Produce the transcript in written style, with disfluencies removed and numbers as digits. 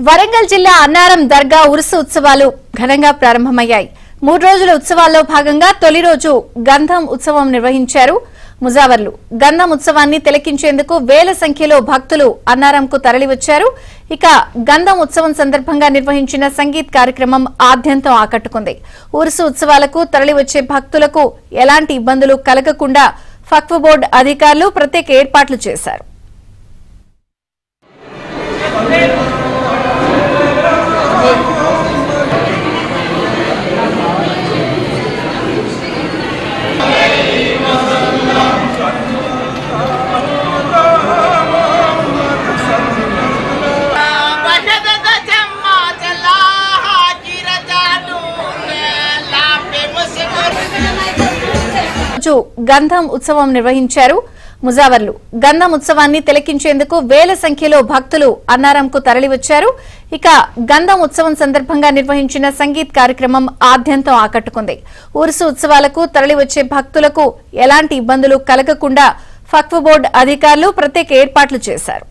వరంగల్ జిల్లా అన్నారం దర్గా ఉరుసు ఉత్సవాలు ఘనంగా ప్రారంభమయ్యాయి. 3 రోజుల ఉత్సవాల్లో భాగంగా తొలి రోజు గంధం ఉత్సవం నిర్వహించారు. ముజావర్లు గంధం ఉత్సవాన్ని తిలకించేందుకు వేల సంఖ్యలో భక్తులు అన్నారంకు తరలివచ్చారు. ఇక గంధం ఉత్సవం సందర్భంగా నిర్వహించిన సంగీత్ కార్యక్రమం ఆద్యంతం ఆకట్టుకుంది. ఉరుసు ఉత్సవాలకు తరలివచ్చే భక్తులకు ఎలాంటి ఇబ్బందులు కలగకుండా వక్ఫ్ బోర్డు అధికారులు ప్రత్యేక ఏర్పాట్లు చేశారు. గంధం ఉత్సవం నిర్వహించారు. ముజావర్లు గంధం ఉత్సవాన్ని తిలకించేందుకు వేల సంఖ్యలో భక్తులు అన్నారంకు తరలివచ్చారు. ఇక గంధం ఉత్సవం సందర్భంగా నిర్వహించిన సంగీత్ కార్యక్రమం ఆద్యంతం ఆకట్టుకుంది. ఉరుసు ఉత్సవాలకు తరలివచ్చే భక్తులకు ఎలాంటి ఇబ్బందులు కలగకుండా వక్ఫ్ బోర్డు అధికారులు ప్రత్యేక ఏర్పాట్లు చేశారు.